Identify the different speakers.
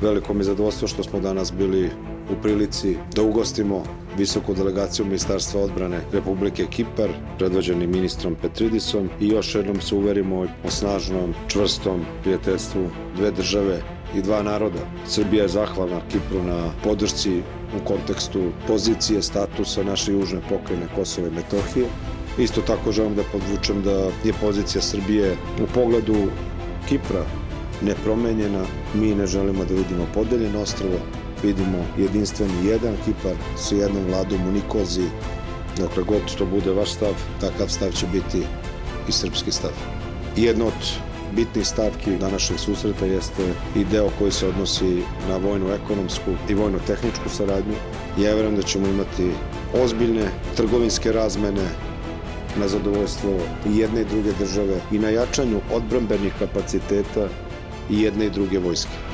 Speaker 1: Veliko mi je zadovoljstvo što smo danas bili u prilici da ugostimo visoku delegaciju Ministarstva odbrane Republike Kipar, predvođeni ministrom Petridisom, i još jednom se uverimo o snažnom, čvrstom prijateljstvu dve države i dva naroda. Srbija je zahvalna Kipru na podršci u kontekstu pozicije, statusa naše južne pokrajine Kosova i Metohije. Isto tako želim da podvučem da je pozicija Srbije u pogledu Kipra nepromenjena. Mi ne želimo da vidimo podeljeno ostrvo, vidimo jedinstveni jedan Kipar sa jednom vladom u Nikoziji. Dokle god to bude vaš stav, takav stav će biti i srpski stav. Jedna od bitnih stavki današnjeg susreta jeste i deo koji se odnosi na vojno-ekonomsku i vojno-tehničku saradnju. Ja verujem da ćemo imati ozbiljne trgovinske razmene na zadovoljstvo i jedne i druge države i na jačanju odbrambenih kapaciteta i jedne i druge vojske.